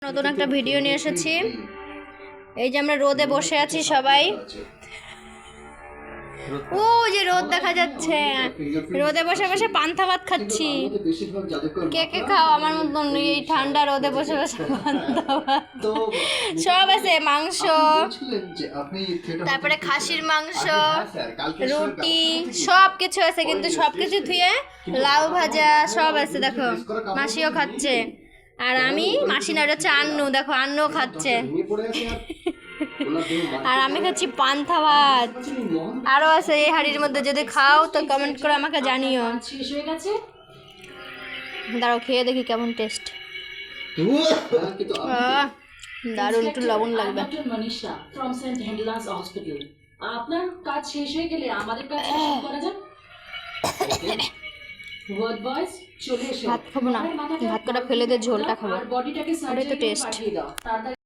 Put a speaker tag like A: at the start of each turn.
A: নতুন একটা ভিডিও নিয়ে এসেছি। এই যে আমরা রোদে বসে আছি সবাই, ও যে রোদ দেখা যাচ্ছে, রোদে বসে বসে পান্তা ভাত খাচ্ছি। কে কে খাও আমার মতন এই ঠান্ডা রোদে বসে বসে পান্তা ভাত? সব আছে, মাংস, তারপরে খাসির মাংস, রুটি, সব কিছু আছে, কিন্তু সব কিছু ধুয়ে লাউ ভাজা সব আছে। দেখো মাসিও খাচ্ছে, আর আমি মাসি না, হচ্ছে আন্নু, দেখো আন্নু খাচ্ছে, আর আমি খাচ্ছি পান্তা ভাত। আরও আছে এই হাঁড়ির মধ্যে, যদি খাও তো কমেন্ট করে আমাকে জানিও। দাঁড়াও খেয়ে দেখি কেমন টেস্ট। দারুণ, একটু লবণ লাগবে।
B: আপনার কাজ শেষ হয়ে গেলে আমাদের কাজ শুরু করা যাক। ওয়ার্ড বয়স চলে এসো।
A: ভাত খাবো না, ভাত কটা ফেলে দিয়ে ঝোলটা খাবো, ওটাই তো টেস্ট।